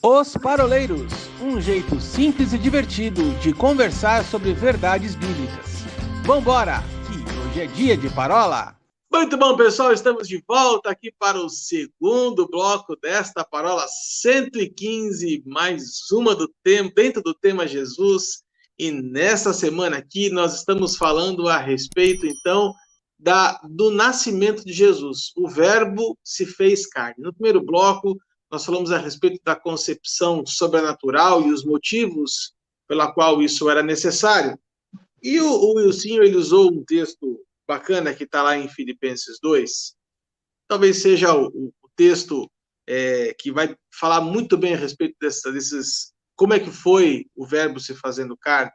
Os Paroleiros, um jeito simples e divertido de conversar sobre verdades bíblicas. Vambora, que hoje é dia de parola! Muito bom, pessoal, estamos de volta aqui para o segundo bloco desta parola 115, mais uma do tema, dentro do tema Jesus. E nessa semana aqui nós estamos falando a respeito, então, do nascimento de Jesus. O verbo se fez carne. No primeiro bloco, nós falamos a respeito da concepção sobrenatural e os motivos pela qual isso era necessário. E o Wilson, ele usou um texto bacana que está lá em Filipenses 2. Talvez seja o texto que vai falar muito bem a respeito desses... Como é que foi o verbo se fazendo carne.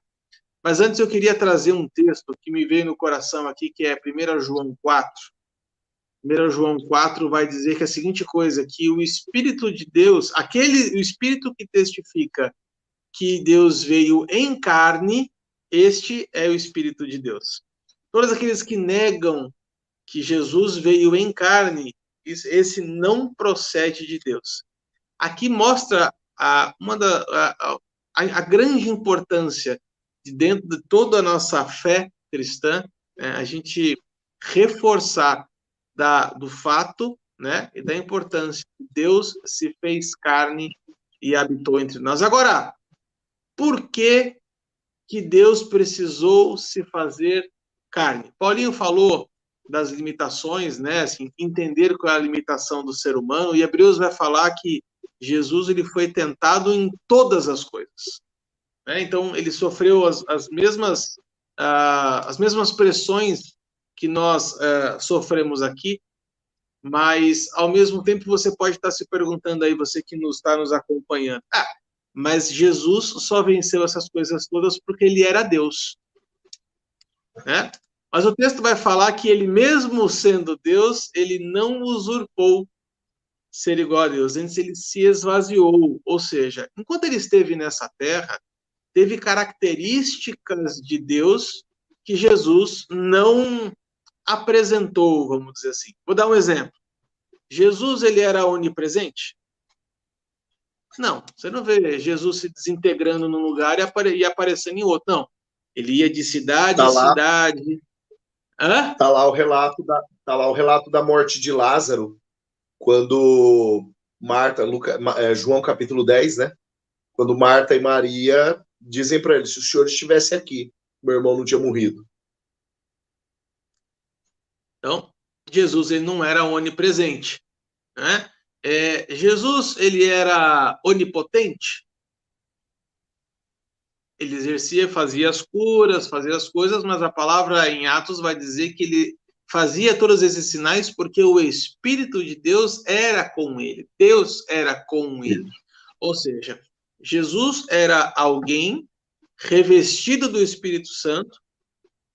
Mas antes eu queria trazer um texto que me veio no coração aqui, que é 1 João 4. 1 João 4 vai dizer que a seguinte coisa, que o Espírito de Deus, o Espírito que testifica que Deus veio em carne, este é o Espírito de Deus. Todos aqueles que negam que Jesus veio em carne, esse não procede de Deus. Aqui mostra a grande importância de dentro de toda a nossa fé cristã, né, a gente reforçar do fato, né, e da importância que Deus se fez carne e habitou entre nós. Agora, por que Deus precisou se fazer carne? Paulinho falou das limitações, né, assim, entender qual é a limitação do ser humano, e Hebreus vai falar que Jesus ele foi tentado em todas as coisas. Né? Então, ele sofreu as mesmas pressões que nós sofremos aqui, mas, ao mesmo tempo, você pode estar se perguntando aí, você que está nos acompanhando, mas Jesus só venceu essas coisas todas porque ele era Deus. Né? Mas o texto vai falar que ele, mesmo sendo Deus, ele não usurpou ser igual a Deus, antes ele se esvaziou, ou seja, enquanto ele esteve nessa terra, teve características de Deus que Jesus não apresentou, vamos dizer assim. Vou dar um exemplo. Jesus, ele era onipresente? Não, você não vê Jesus se desintegrando num lugar e aparecendo em outro, não. Ele ia de cidade em cidade. Tá lá o relato da morte de Lázaro, quando Marta, João capítulo 10, né? Quando Marta e Maria dizem para ele, se o senhor estivesse aqui, meu irmão não tinha morrido. Então, Jesus ele não era onipresente, né? Jesus ele era onipotente. Ele exercia, fazia as curas, fazia as coisas, mas a palavra em Atos vai dizer que ele fazia todos esses sinais porque o Espírito de Deus era com ele. Deus era com ele. Ou seja, Jesus era alguém revestido do Espírito Santo,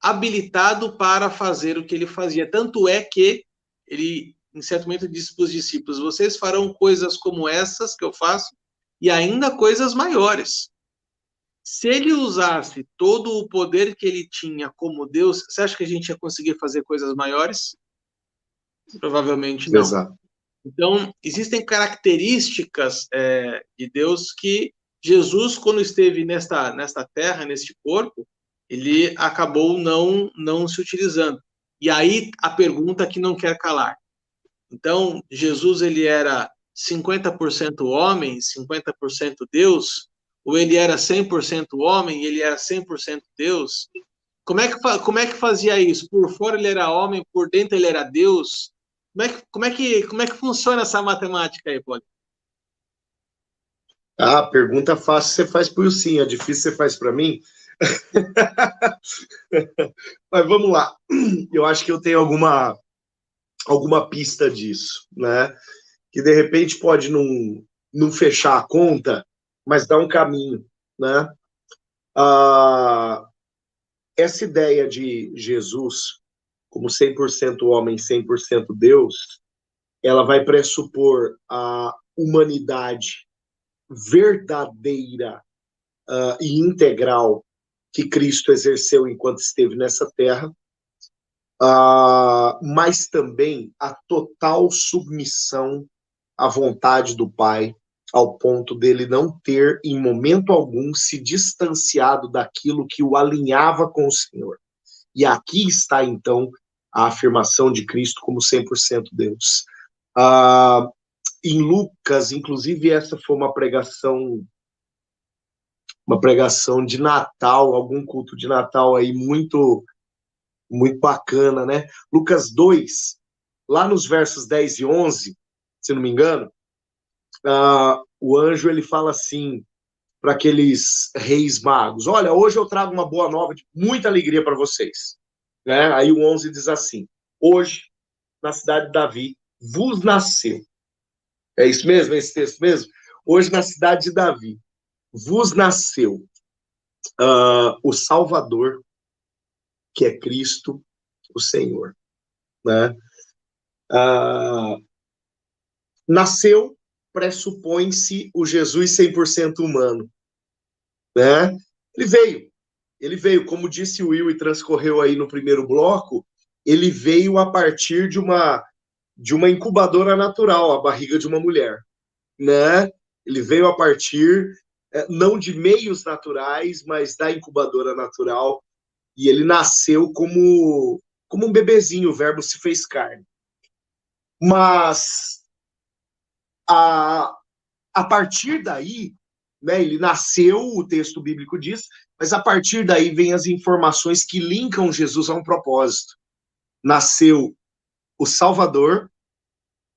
habilitado para fazer o que ele fazia. Tanto é que ele, em certo momento, disse para os discípulos, vocês farão coisas como essas que eu faço e ainda coisas maiores. Se ele usasse todo o poder que ele tinha como Deus, você acha que a gente ia conseguir fazer coisas maiores? Provavelmente não. Exato. Então, existem características de Deus que Jesus, quando esteve nesta terra, neste corpo, ele acabou não se utilizando. E aí, a pergunta que não quer calar. Então, Jesus, ele era 50% homem, 50% Deus, ou ele era 100% homem e ele era 100% Deus? Como é que fazia isso? Por fora ele era homem, por dentro ele era Deus? Como é que funciona essa matemática aí, Paulo? Pergunta fácil você faz para o sim, a difícil você faz para mim. Mas vamos lá. Eu acho que eu tenho alguma pista disso, né? Que de repente pode não fechar a conta, mas dá um caminho, né? Essa ideia de Jesus como 100% homem, 100% Deus, ela vai pressupor a humanidade verdadeira e integral que Cristo exerceu enquanto esteve nessa terra, mas também a total submissão à vontade do Pai, ao ponto dele não ter, em momento algum, se distanciado daquilo que o alinhava com o Senhor. E aqui está, então, a afirmação de Cristo como 100% Deus. Em Lucas, inclusive, essa foi uma pregação de Natal, algum culto de Natal aí muito, muito bacana, né? Lucas 2, lá nos versos 10 e 11, se não me engano, o anjo ele fala assim para aqueles reis magos: olha, hoje eu trago uma boa nova de muita alegria para vocês. Né? Aí o 11 diz assim: hoje, na cidade de Davi, vos nasceu. É isso mesmo? É esse texto mesmo? Hoje, na cidade de Davi, vos nasceu o Salvador, que é Cristo, o Senhor. Né? Nasceu, pressupõe-se o Jesus 100% humano. Né? Ele veio, como disse o Will e transcorreu aí no primeiro bloco, ele veio a partir de uma incubadora natural, a barriga de uma mulher, né? Ele veio a partir, não de meios naturais, mas da incubadora natural, e ele nasceu como um bebezinho, o verbo se fez carne. Mas, a partir daí, né, ele nasceu, o texto bíblico diz, mas a partir daí vem as informações que linkam Jesus a um propósito. Nasceu o Salvador,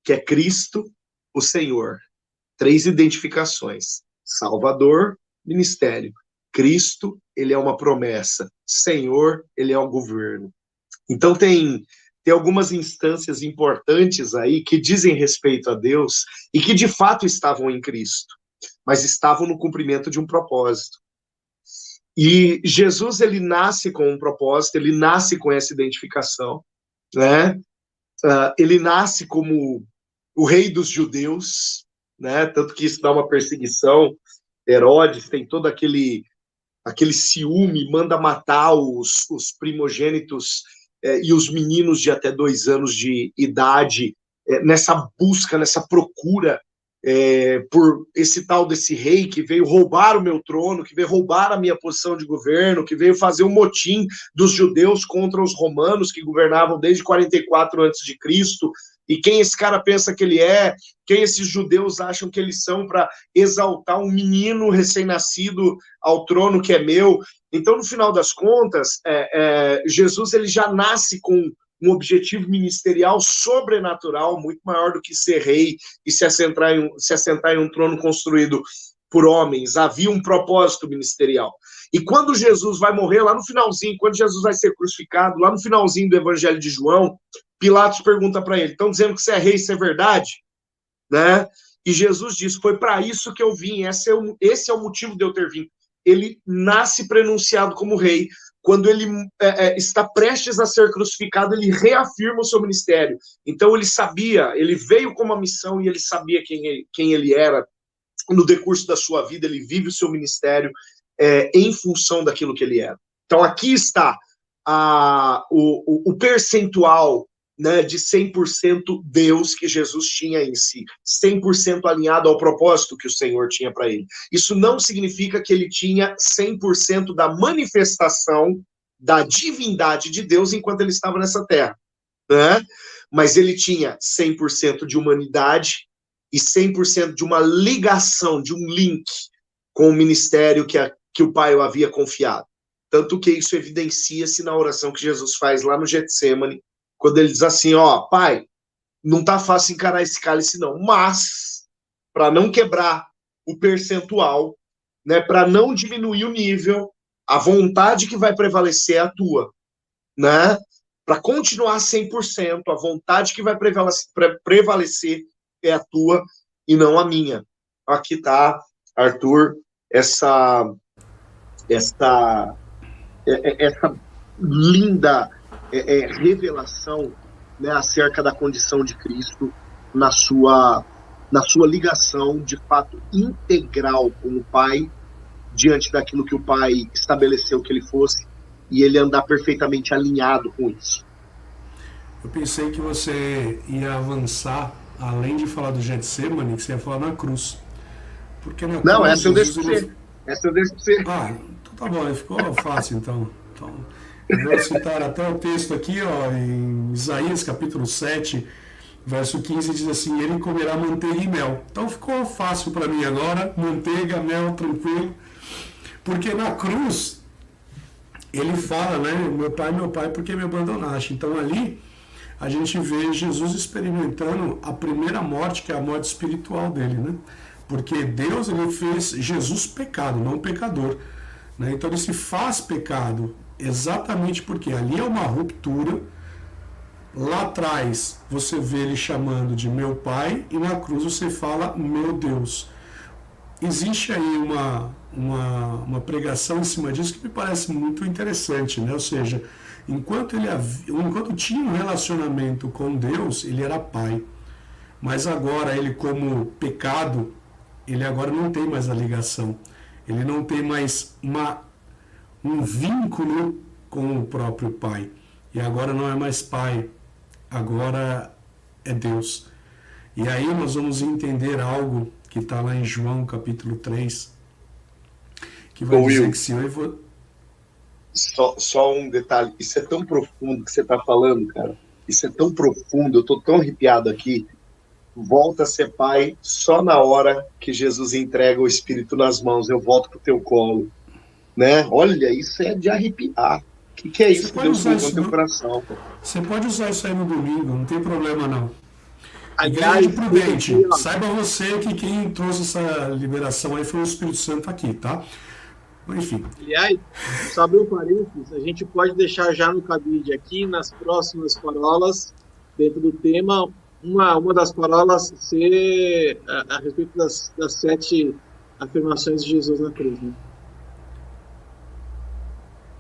que é Cristo, o Senhor. 3 identificações: Salvador, ministério. Cristo, ele é uma promessa. Senhor, ele é um governo. Então tem algumas instâncias importantes aí que dizem respeito a Deus e que de fato estavam em Cristo, mas estavam no cumprimento de um propósito. E Jesus, ele nasce com um propósito, ele nasce com essa identificação, né? Ele nasce como o rei dos judeus, né? Tanto que isso dá uma perseguição. Herodes tem todo aquele ciúme, manda matar os primogênitos e os meninos de até 2 anos de idade, nessa busca, nessa procura por esse tal desse rei que veio roubar o meu trono, que veio roubar a minha posição de governo, que veio fazer um motim dos judeus contra os romanos que governavam desde 44 a.C., e quem esse cara pensa que ele é, quem esses judeus acham que eles são para exaltar um menino recém-nascido ao trono que é meu. Então, no final das contas, Jesus ele já nasce com um objetivo ministerial sobrenatural, muito maior do que ser rei e se assentar em um trono construído por homens. Havia um propósito ministerial. E quando Jesus vai morrer, lá no finalzinho, quando Jesus vai ser crucificado, lá no finalzinho do Evangelho de João, Pilatos pergunta para ele: estão dizendo que você é rei, isso é verdade? Né? E Jesus diz: foi para isso que eu vim, esse é o motivo de eu ter vindo. Ele nasce prenunciado como rei. Quando ele está prestes a ser crucificado, ele reafirma o seu ministério. Então ele sabia, ele veio com uma missão e ele sabia quem ele era. No decurso da sua vida, ele vive o seu ministério em função daquilo que ele era. Então aqui está o percentual, né, de 100% Deus que Jesus tinha em si, 100% alinhado ao propósito que o Senhor tinha para ele. Isso não significa que ele tinha 100% da manifestação da divindade de Deus enquanto ele estava nessa terra, né? Mas ele tinha 100% de humanidade e 100% de uma ligação, de um link com o ministério que o Pai o havia confiado. Tanto que isso evidencia-se na oração que Jesus faz lá no Getsêmani, quando ele diz assim: ó, Pai, não tá fácil encarar esse cálice não, mas para não quebrar o percentual, né, para não diminuir o nível, a vontade que vai prevalecer é a tua, né? Para continuar 100%, a vontade que vai prevalecer é a tua e não a minha. Aqui tá, Arthur, essa linda revelação, né, acerca da condição de Cristo na sua ligação, de fato, integral com o Pai, diante daquilo que o Pai estabeleceu que ele fosse, e ele andar perfeitamente alinhado com isso. Eu pensei que você ia avançar, além de falar do Getsêmani, que você ia falar na cruz. Porque na Não, cruz, essa eu deixo Jesus, pra você. Essa eu deixo pra você. então tá bom, ficou fácil então. Eu vou citar até o texto aqui, ó, em Isaías capítulo 7, verso 15, diz assim: ele comerá manteiga e mel. Então ficou fácil para mim agora, manteiga, mel, tranquilo. Porque na cruz, ele fala, né, meu pai, por que me abandonaste? Então ali, a gente vê Jesus experimentando a primeira morte, que é a morte espiritual dele, né? Porque Deus, ele fez Jesus pecado, não pecador. Né? Então ele se faz pecado exatamente porque ali é uma ruptura. Lá atrás você vê ele chamando de meu pai e na cruz você fala meu Deus. Existe aí uma pregação em cima disso que me parece muito interessante, né? Ou seja, enquanto tinha um relacionamento com Deus, ele era pai. Mas agora ele, como pecado, ele agora não tem mais a ligação. Ele não tem mais um vínculo com o próprio pai. E agora não é mais pai, agora é Deus. E aí nós vamos entender algo que está lá em João capítulo 3, que vai dizer que se eu vou... Só um detalhe, isso é tão profundo que você está falando, cara. Isso é tão profundo, eu estou tão arrepiado aqui. Volta a ser pai só na hora que Jesus entrega o Espírito nas mãos. Eu volto pro teu colo, né? Olha, isso é de arrepiar. O que é isso que Deus colocou no teu coração? Você pode usar isso aí no domingo, não tem problema não. Aliás, Igreja prudente, saiba você que quem trouxe essa liberação aí foi o Espírito Santo aqui, tá? Enfim. Aliás, só abrir um parênteses, a gente pode deixar já no cabide aqui, nas próximas parolas, dentro do tema, uma das parolas ser a respeito das 7 afirmações de Jesus na cruz, né?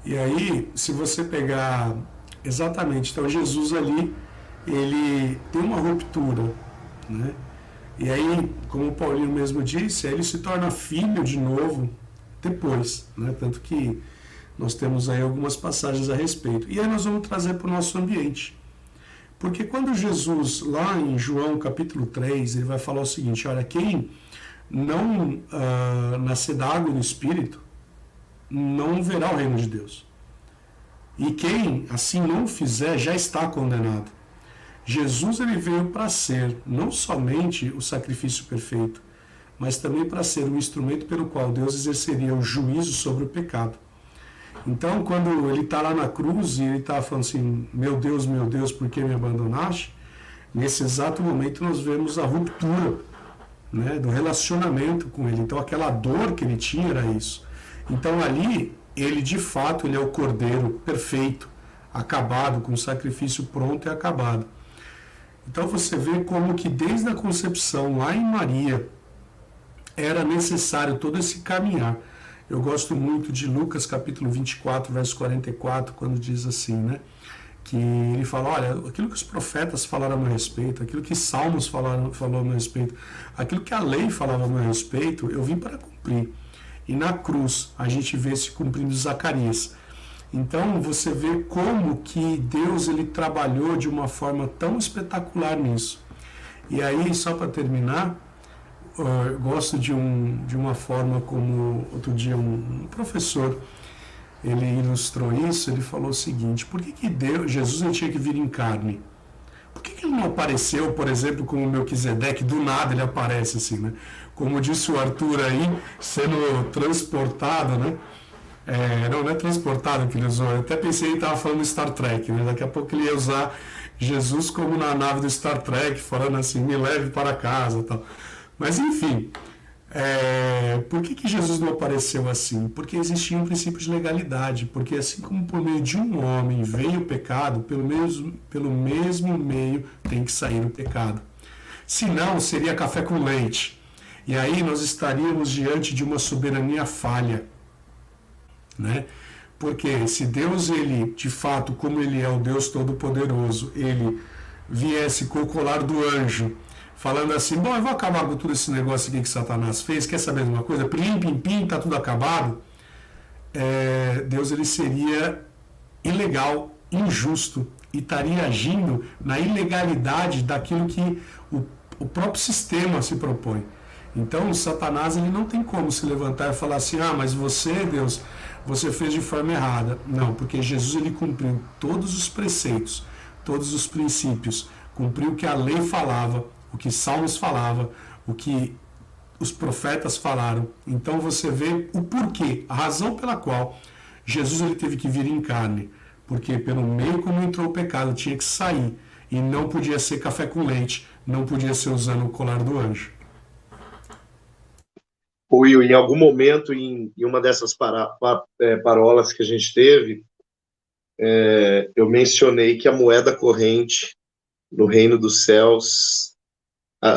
E aí, se você pegar exatamente, então Jesus ali, ele tem uma ruptura, né? E aí, como o Paulinho mesmo disse, ele se torna filho de novo depois, né? Tanto que nós temos aí algumas passagens a respeito. E aí nós vamos trazer para o nosso ambiente. Porque quando Jesus, lá em João capítulo 3, ele vai falar o seguinte: olha, quem não nascer da água e do Espírito, não verá o reino de Deus. E quem assim não fizer, já está condenado. Jesus, ele veio para ser não somente o sacrifício perfeito, mas também para ser o instrumento pelo qual Deus exerceria o juízo sobre o pecado. Então, quando ele está lá na cruz e ele está falando assim: meu Deus, por que me abandonaste? Nesse exato momento nós vemos a ruptura, né, do relacionamento com ele. Então, aquela dor que ele tinha era isso. Então, ali, ele de fato, ele é o cordeiro perfeito, acabado, com o sacrifício pronto e acabado. Então, você vê como que desde a concepção lá em Maria, era necessário todo esse caminhar. Eu gosto muito de Lucas capítulo 24, verso 44, quando diz assim, né? Que ele fala: olha, aquilo que os profetas falaram a meu respeito, aquilo que Salmos falou a meu respeito, aquilo que a lei falava a meu respeito, eu vim para cumprir. E na cruz a gente vê se cumprindo Zacarias. Então você vê como que Deus, ele trabalhou de uma forma tão espetacular nisso. E aí, só para terminar, eu gosto de uma forma como outro dia um professor, ele ilustrou isso. Ele falou o seguinte: por que Jesus, ele tinha que vir em carne? Por que ele não apareceu, por exemplo, como Melquisedeque, do nada ele aparece assim, né? Como disse o Arthur aí, sendo transportado, né? Não é transportado que ele usou, eu até pensei que ele estava falando Star Trek, né? Daqui a pouco ele ia usar Jesus como na nave do Star Trek, falando assim: me leve para casa e tal. Mas enfim, por que Jesus não apareceu assim? Porque existia um princípio de legalidade, porque assim como por meio de um homem veio o pecado, pelo mesmo meio tem que sair o pecado. Senão seria café com leite. E aí nós estaríamos diante de uma soberania falha, né? Porque se Deus, ele, de fato, como ele é o Deus Todo-Poderoso, ele viesse com o colar do anjo, falando assim: bom, eu vou acabar com todo esse negócio aqui que Satanás fez, quer saber de uma coisa? Plim, pim, pim, tá tudo acabado. Deus, ele seria ilegal, injusto, e estaria agindo na ilegalidade daquilo que o próprio sistema se propõe. Então, o Satanás ele não tem como se levantar e falar assim, mas você, Deus, você fez de forma errada. Não, porque Jesus ele cumpriu todos os preceitos, todos os princípios, cumpriu o que a lei falava, o que Salmos falava, o que os profetas falaram. Então você vê o porquê, a razão pela qual Jesus ele teve que vir em carne, porque pelo meio como entrou o pecado tinha que sair, e não podia ser café com leite, não podia ser usando o colar do anjo. Will, em algum momento, em uma dessas parolas que a gente teve, eu mencionei que a moeda corrente no reino dos céus,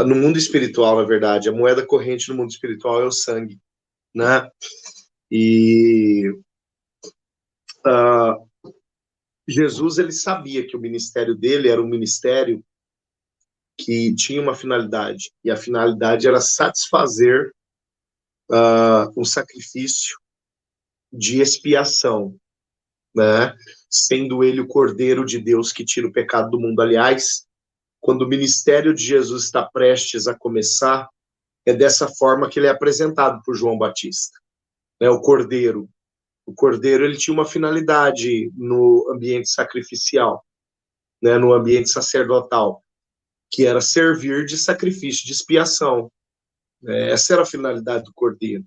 no mundo espiritual, na verdade, a moeda corrente no mundo espiritual é o sangue, né? E Jesus, ele sabia que o ministério dele era um ministério que tinha uma finalidade, e a finalidade era satisfazer um sacrifício de expiação, né? Sendo ele o Cordeiro de Deus que tira o pecado do mundo. Aliás, quando o ministério de Jesus está prestes a começar, é dessa forma que ele é apresentado por João Batista, né? O Cordeiro. O Cordeiro, ele tinha uma finalidade no ambiente sacrificial, né? No ambiente sacerdotal, que era servir de sacrifício de expiação. Essa era a finalidade do Cordeiro.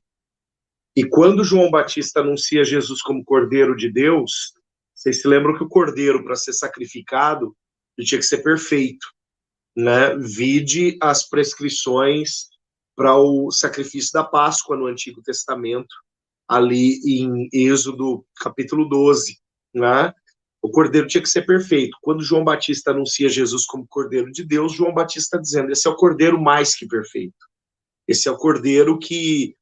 E quando João Batista anuncia Jesus como Cordeiro de Deus, vocês se lembram que o Cordeiro, para ser sacrificado, ele tinha que ser perfeito, né? Vide as prescrições para o sacrifício da Páscoa no Antigo Testamento, ali em Êxodo capítulo 12, né? O Cordeiro tinha que ser perfeito. Quando João Batista anuncia Jesus como Cordeiro de Deus, João Batista está dizendo, esse é o Cordeiro mais que perfeito. Esse é o Cordeiro que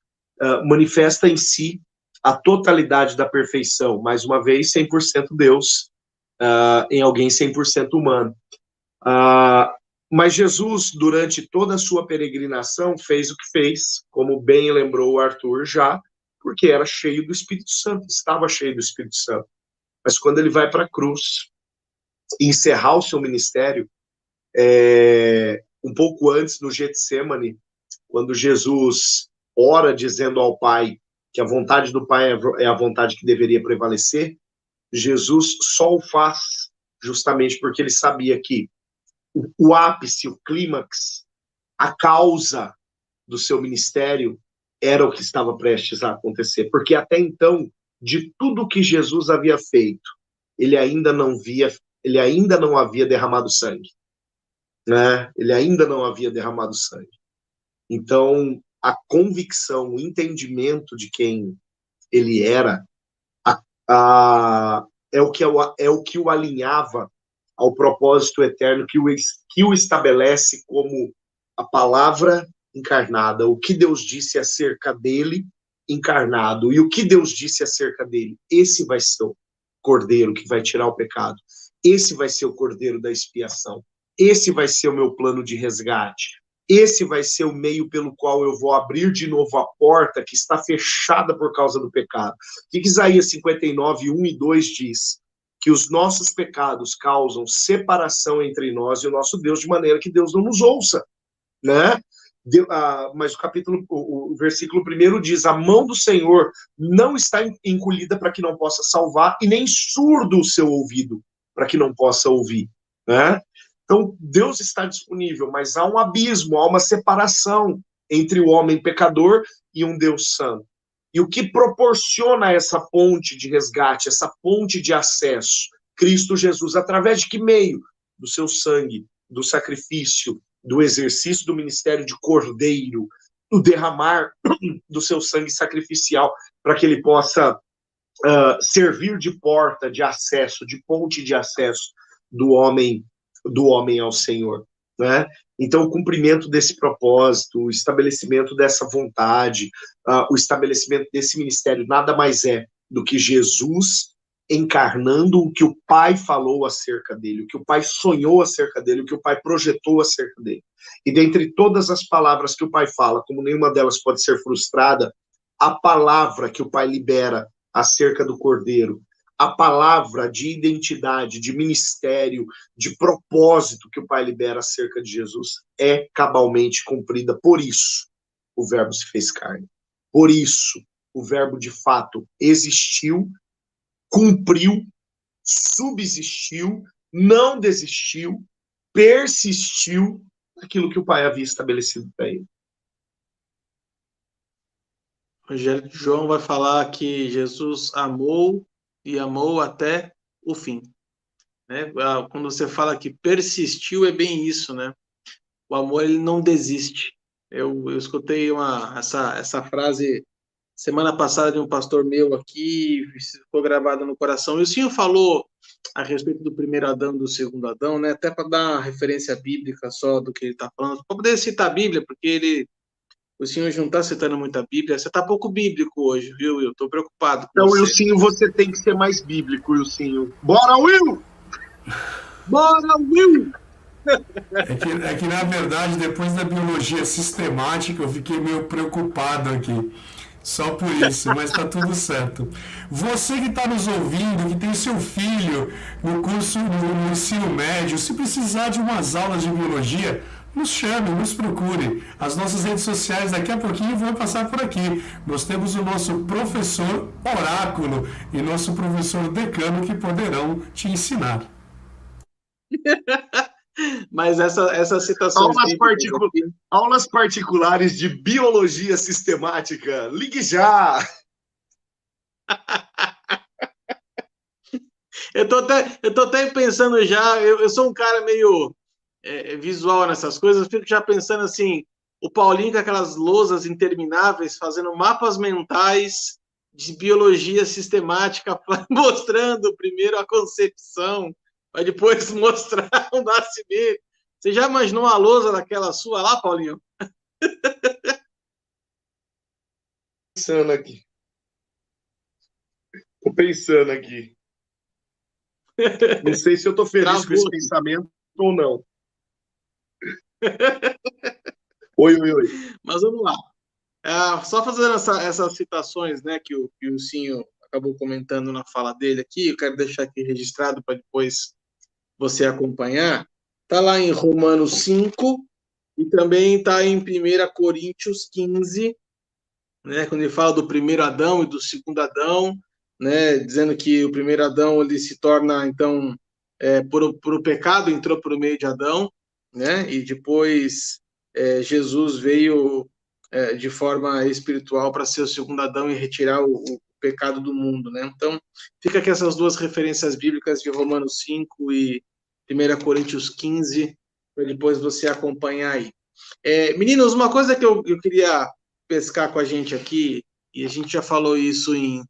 manifesta em si a totalidade da perfeição, mais uma vez, 100% Deus, em alguém 100% humano. Mas Jesus, durante toda a sua peregrinação, fez o que fez, como bem lembrou o Arthur já, porque era cheio do Espírito Santo, estava cheio do Espírito Santo. Mas quando ele vai para a cruz e encerrar o seu ministério, um pouco antes, no Getsemane, quando Jesus ora dizendo ao Pai que a vontade do Pai é a vontade que deveria prevalecer, Jesus só o faz justamente porque ele sabia que o ápice, o clímax, a causa do seu ministério era o que estava prestes a acontecer. Porque até então, de tudo que Jesus havia feito, ele ainda não havia derramado sangue, né? Ele ainda não havia derramado sangue. Então, a convicção, o entendimento de quem ele era, é o que o alinhava ao propósito eterno que o estabelece como a palavra encarnada, o que Deus disse acerca dele encarnado, e o que Deus disse acerca dele, esse vai ser o Cordeiro que vai tirar o pecado, esse vai ser o Cordeiro da expiação, esse vai ser o meu plano de resgate, esse vai ser o meio pelo qual eu vou abrir de novo a porta que está fechada por causa do pecado. O que Isaías 59, 1 e 2 diz? Que os nossos pecados causam separação entre nós e o nosso Deus, de maneira que Deus não nos ouça, né? Mas o versículo 1 diz, a mão do Senhor não está encolhida para que não possa salvar, e nem surdo o seu ouvido para que não possa ouvir, né? Então, Deus está disponível, mas há um abismo, há uma separação entre o homem pecador e um Deus santo. E o que proporciona essa ponte de resgate, essa ponte de acesso? Cristo Jesus, através de que meio? Do seu sangue, do sacrifício, do exercício do ministério de Cordeiro, do derramar do seu sangue sacrificial, para que ele possa servir de porta de acesso, de ponte de acesso do homem ao Senhor, né? Então, o cumprimento desse propósito, o estabelecimento dessa vontade, o estabelecimento desse ministério nada mais é do que Jesus encarnando o que o Pai falou acerca dele, o que o Pai sonhou acerca dele, o que o Pai projetou acerca dele. E dentre todas as palavras que o Pai fala, como nenhuma delas pode ser frustrada, a palavra que o Pai libera acerca do Cordeiro, a palavra de identidade, de ministério, de propósito que o Pai libera acerca de Jesus é cabalmente cumprida. Por isso, o Verbo se fez carne. Por isso, o Verbo de fato existiu, cumpriu, subsistiu, não desistiu, persistiu naquilo que o Pai havia estabelecido para ele. O Evangelho de João vai falar que Jesus amou e amou até o fim. Né? Quando você fala que persistiu, é bem isso, né? O amor, ele não desiste. Eu escutei essa frase semana passada de um pastor meu aqui, ficou gravada no coração. E o senhor falou a respeito do primeiro Adão e do segundo Adão, né? Até para dar uma referência bíblica só do que ele está falando, para poder citar a Bíblia, porque o senhor não está citando muita Bíblia. Você está pouco bíblico hoje, viu, Will? Estou preocupado com então, você. Wilsinho, você tem que ser mais bíblico, Wilsinho. Bora, Will! Bora, Will! É que, na verdade, depois da biologia sistemática, eu fiquei meio preocupado aqui. Só por isso, mas está tudo certo. Você que está nos ouvindo, que tem seu filho no curso, no ensino médio, se precisar de umas aulas de biologia, nos chame, nos procure. As nossas redes sociais daqui a pouquinho vão passar por aqui. Nós temos o nosso professor oráculo e nosso professor decano que poderão te ensinar. Mas essa citação... Aulas particulares de biologia sistemática. Ligue já! Eu tô até pensando já, eu sou um cara meio visual nessas coisas, eu fico já pensando assim, o Paulinho com aquelas lousas intermináveis, fazendo mapas mentais de biologia sistemática, mostrando primeiro a concepção, para depois mostrar o nascimento. Você já imaginou uma lousa daquela sua lá, Paulinho? Tô pensando aqui. Não sei se eu tô feliz com esse pensamento ou não. Oi. Mas vamos lá. Só fazendo essas citações, né, que o Cinho acabou comentando na fala dele aqui, eu quero deixar aqui registrado para depois você acompanhar. Está lá em Romanos 5 e também está em 1 Coríntios 15, né, quando ele fala do primeiro Adão e do segundo Adão, né, dizendo que o primeiro Adão ele se torna, então, por o pecado entrou por meio de Adão, né, e depois Jesus veio de forma espiritual para ser o segundo Adão e retirar o pecado do mundo, né? Então, fica aqui essas duas referências bíblicas de Romanos 5 e 1 Coríntios 15, para depois você acompanhar aí. Meninos, uma coisa que eu queria pescar com a gente aqui, e a gente já falou isso em...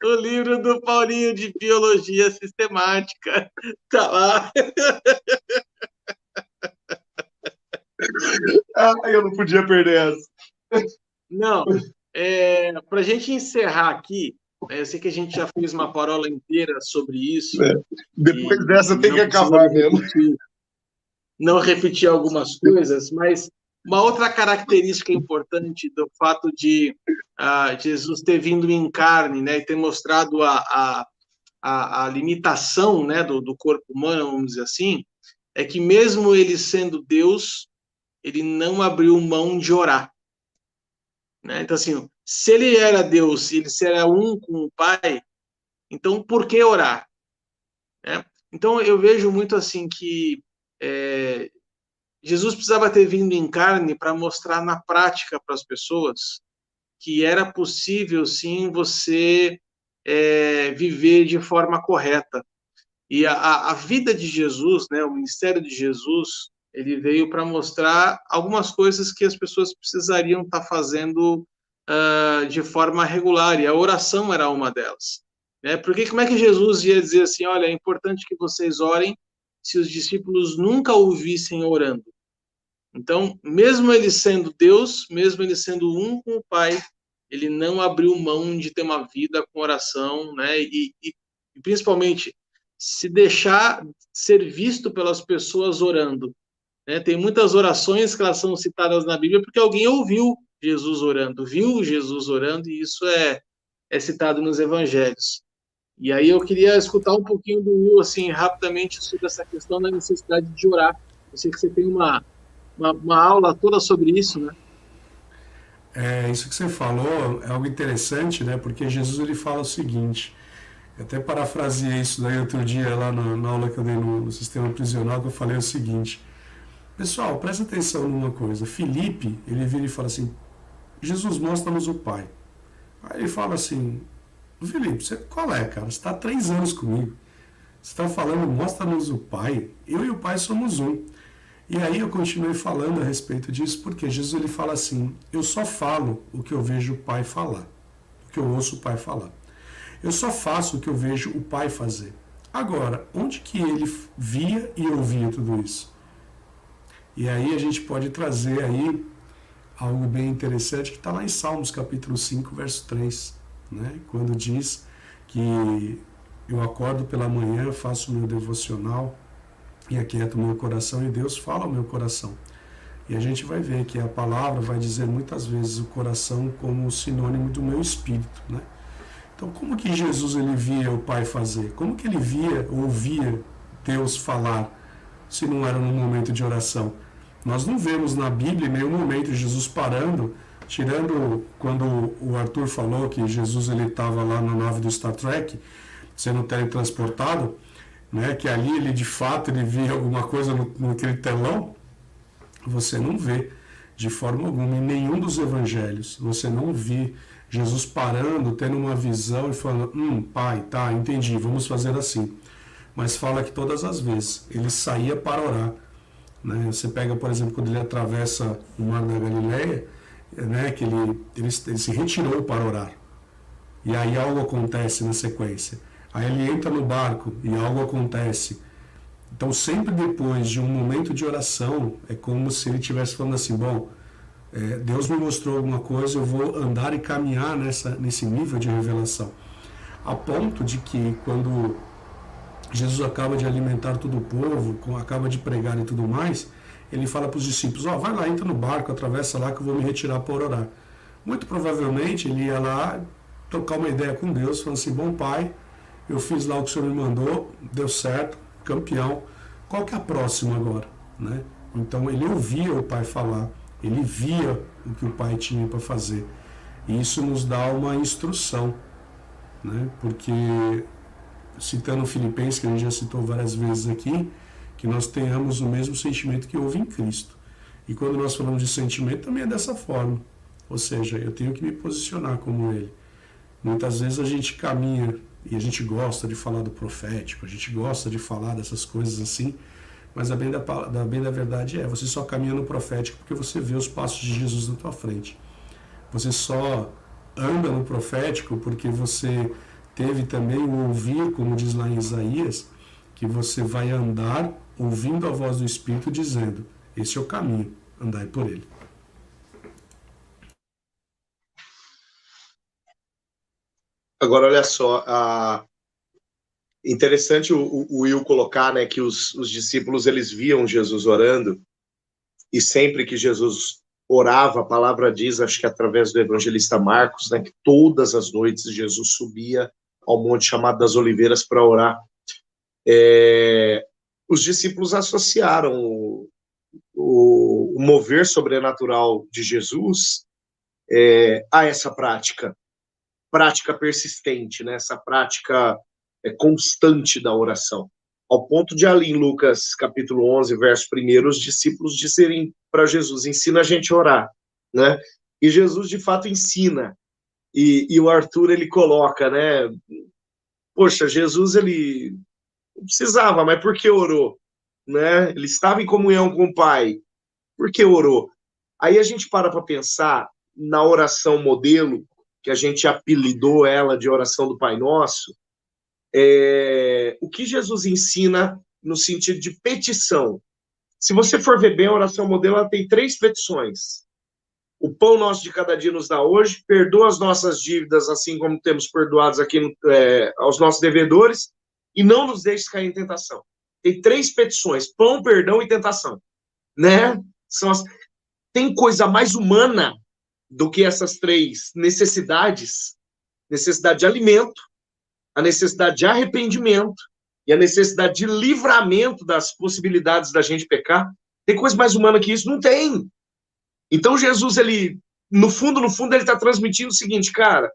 o livro do Paulinho de Biologia Sistemática. Tá lá. Eu não podia perder essa. Não, para a gente encerrar aqui, eu sei que a gente já fez uma parola inteira sobre isso. Depois dessa tem que acabar mesmo. Não repetir algumas coisas, mas uma outra característica importante do fato de Jesus ter vindo em carne, né, e ter mostrado a limitação, né, do corpo humano, vamos dizer assim, é que mesmo ele sendo Deus, ele não abriu mão de orar. Né? Então, assim, se ele era Deus, ele era um com o Pai, então por que orar? Né? Então, eu vejo muito assim que Jesus precisava ter vindo em carne para mostrar na prática para as pessoas que era possível, sim, você viver de forma correta. E a vida de Jesus, né, o ministério de Jesus, ele veio para mostrar algumas coisas que as pessoas precisariam estar fazendo de forma regular, e a oração era uma delas. Né? Porque como é que Jesus ia dizer assim, olha, é importante que vocês orem se os discípulos nunca o vissem orando? Então, mesmo ele sendo Deus, mesmo ele sendo um com o Pai, ele não abriu mão de ter uma vida com oração, né? E principalmente, se deixar ser visto pelas pessoas orando. Né? Tem muitas orações que elas são citadas na Bíblia porque alguém ouviu Jesus orando, viu Jesus orando, e isso é citado nos evangelhos. E aí eu queria escutar um pouquinho do Will, assim, rapidamente, sobre essa questão da necessidade de orar. Eu sei que você tem uma uma aula toda sobre isso, né? Isso que você falou é algo interessante, né? Porque Jesus ele fala o seguinte, eu até parafraseei isso daí outro dia lá na aula que eu dei no sistema prisional, que eu falei o seguinte, pessoal, presta atenção numa coisa, Filipe, ele vira e fala assim, Jesus, mostra-nos o Pai. Aí ele fala assim, Filipe, você, qual é, cara? Você está há 3 anos comigo. Você está falando, mostra-nos o Pai. Eu e o Pai somos um. E aí eu continuei falando a respeito disso, porque Jesus ele fala assim, eu só falo o que eu vejo o Pai falar, o que eu ouço o Pai falar. Eu só faço o que eu vejo o Pai fazer. Agora, onde que ele via e ouvia tudo isso? E aí a gente pode trazer aí algo bem interessante que está lá em Salmos capítulo 5, verso 3, né? Quando diz que eu acordo pela manhã, faço o meu devocional e aquieto o meu coração e Deus fala ao meu coração. E a gente vai ver que a palavra vai dizer muitas vezes o coração como sinônimo do meu espírito, né? Então, como que Jesus ele via o Pai fazer? Como que ele via, ouvia Deus falar, se não era num momento de oração? Nós não vemos na Bíblia em nenhum momento Jesus parando, tirando quando o Arthur falou que Jesus ele estava lá na nave do Star Trek, sendo teletransportado, né, que ali ele de fato ele via alguma coisa naquele telão, você não vê de forma alguma em nenhum dos evangelhos. Você não vê Jesus parando, tendo uma visão e falando, pai, tá, entendi, vamos fazer assim. Mas fala que todas as vezes ele saía para orar. Né? Você pega, por exemplo, quando ele atravessa o Mar da Galileia, né, que ele se retirou para orar. E aí algo acontece na sequência. Aí ele entra no barco e algo acontece. Então, sempre depois de um momento de oração, é como se ele estivesse falando assim, bom, Deus me mostrou alguma coisa, eu vou andar e caminhar nesse nível de revelação. A ponto de que quando Jesus acaba de alimentar todo o povo, acaba de pregar e tudo mais, ele fala para os discípulos, vai lá, entra no barco, atravessa lá que eu vou me retirar para orar. Muito provavelmente ele ia lá trocar uma ideia com Deus, falando assim, bom pai, eu fiz lá o que o senhor me mandou, deu certo, campeão, qual que é a próxima agora? Né? Então ele ouvia o pai falar, ele via o que o pai tinha para fazer. E isso nos dá uma instrução, né? Porque, citando Filipenses, que a gente já citou várias vezes aqui, que nós tenhamos o mesmo sentimento que houve em Cristo. E quando nós falamos de sentimento, também é dessa forma. Ou seja, eu tenho que me posicionar como ele. Muitas vezes a gente caminha e a gente gosta de falar do profético, a gente gosta de falar dessas coisas assim, mas a bem da verdade você só caminha no profético porque você vê os passos de Jesus na tua frente. Você só anda no profético porque você teve também o ouvir, como diz lá em Isaías, que você vai andar ouvindo a voz do Espírito dizendo, esse é o caminho, andai por ele. Agora, olha só, interessante o Will colocar, né, que os discípulos eles viam Jesus orando, e sempre que Jesus orava, a palavra diz, acho que através do evangelista Marcos, né, que todas as noites Jesus subia ao monte chamado das Oliveiras para orar. Os discípulos associaram o mover sobrenatural de Jesus a essa prática persistente, né? Essa prática constante da oração. Ao ponto de ali em Lucas capítulo 11, verso 1, os discípulos dizerem para Jesus, ensina a gente a orar, né? E Jesus de fato ensina. E o Arthur ele coloca, né? Poxa, Jesus ele não precisava, mas por que orou? Né? Ele estava em comunhão com o Pai. Por que orou? Aí a gente para pensar na oração modelo, que a gente apelidou ela de oração do Pai Nosso, o que Jesus ensina no sentido de petição. Se você for ver bem, a oração modelo ela tem 3 petições. O pão nosso de cada dia nos dá hoje, perdoa as nossas dívidas, assim como temos perdoados aqui aos nossos devedores, e não nos deixes cair em tentação. Tem 3 petições, pão, perdão e tentação. Né? Tem coisa mais humana do que essas 3 necessidades? Necessidade de alimento, a necessidade de arrependimento e a necessidade de livramento das possibilidades da gente pecar. Tem coisa mais humana que isso? Não tem. Então Jesus, ele, no fundo, ele está transmitindo o seguinte, cara,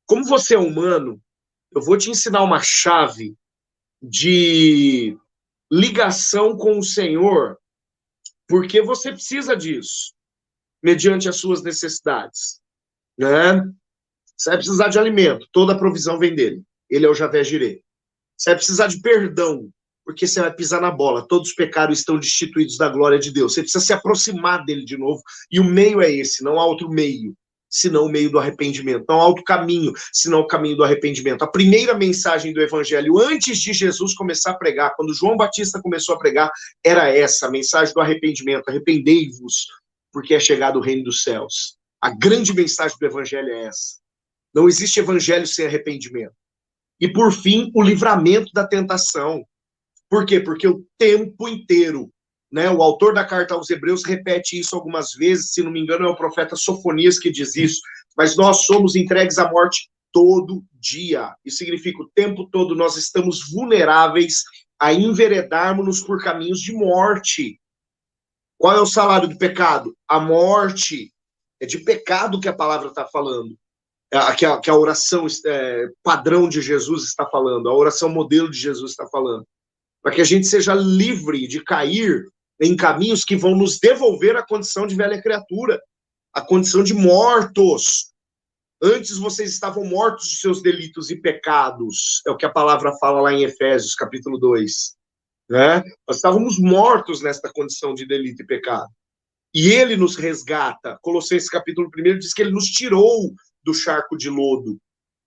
como você é humano, eu vou te ensinar uma chave de ligação com o Senhor, porque você precisa disso, mediante as suas necessidades, né? Você vai precisar de alimento, toda a provisão vem dele. Ele é o Javé Jireh. Você vai precisar de perdão, porque você vai pisar na bola. Todos os pecados estão destituídos da glória de Deus. Você precisa se aproximar dele de novo. E o meio é esse, não há outro meio, senão o meio do arrependimento. Não há outro caminho, senão o caminho do arrependimento. A primeira mensagem do evangelho, antes de Jesus começar a pregar, quando João Batista começou a pregar, era essa, a mensagem do arrependimento. Arrependei-vos, porque é chegado o reino dos céus. A grande mensagem do evangelho é essa. Não existe evangelho sem arrependimento. E, por fim, o livramento da tentação. Por quê? Porque o tempo inteiro, né, o autor da carta aos Hebreus repete isso algumas vezes, se não me engano é o profeta Sofonias que diz isso, mas nós somos entregues à morte todo dia. Isso significa o tempo todo nós estamos vulneráveis a enveredarmos-nos por caminhos de morte. Qual é o salário do pecado? A morte. É de pecado que a palavra está falando. Que a oração padrão de Jesus está falando, a oração modelo de Jesus está falando, para que a gente seja livre de cair em caminhos que vão nos devolver a condição de velha criatura, a condição de mortos. Antes vocês estavam mortos de seus delitos e pecados, é o que a palavra fala lá em Efésios, capítulo 2. Né? Nós estávamos mortos nesta condição de delito e pecado. E ele nos resgata. Colossenses capítulo 1 diz que ele nos tirou do charco de lodo.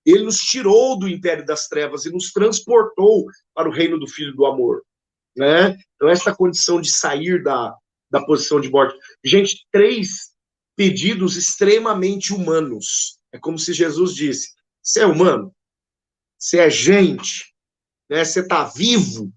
Ele nos tirou do império das trevas e nos transportou para o reino do Filho do Amor. Né? Então, essa condição de sair da posição de morte. Gente, 3 pedidos extremamente humanos. É como se Jesus disse, você é humano, você é gente, né? Você está vivo.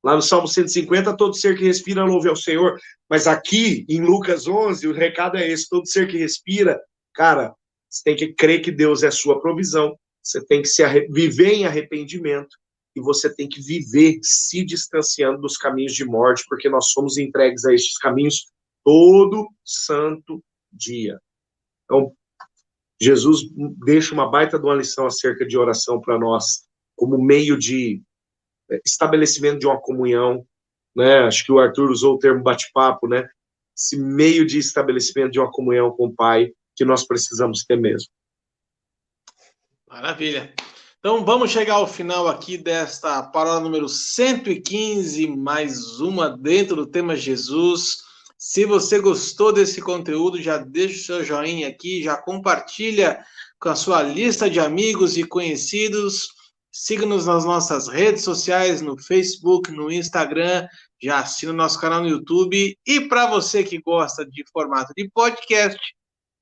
Lá no Salmo 150, todo ser que respira louve ao Senhor. Mas aqui, em Lucas 11, o recado é esse, todo ser que respira, cara, você tem que crer que Deus é a sua provisão, você tem que viver em arrependimento, e você tem que viver se distanciando dos caminhos de morte, porque nós somos entregues a estes caminhos todo santo dia. Então, Jesus deixa uma baita de uma lição acerca de oração para nós, como meio de estabelecimento de uma comunhão, né? Acho que o Arthur usou o termo bate-papo, né? Esse meio de estabelecimento de uma comunhão com o Pai que nós precisamos ter mesmo. Maravilha. Então vamos chegar ao final aqui desta parábola número 115, mais uma dentro do tema Jesus. Se você gostou desse conteúdo, já deixa o seu joinha aqui, já compartilha com a sua lista de amigos e conhecidos. Siga-nos nas nossas redes sociais, no Facebook, no Instagram, já assina o nosso canal no YouTube. E para você que gosta de formato de podcast,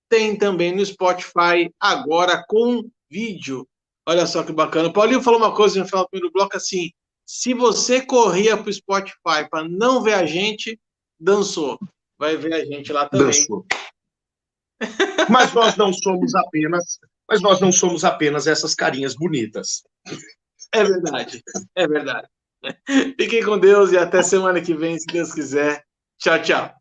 tem também no Spotify, agora com vídeo. Olha só que bacana. O Paulinho falou uma coisa no final do primeiro bloco assim, se você corria para o Spotify para não ver a gente, dançou. Vai ver a gente lá também. Dançou. Mas nós não somos apenas essas carinhas bonitas. É verdade, é verdade. Fiquem com Deus e até semana que vem, se Deus quiser. Tchau, tchau.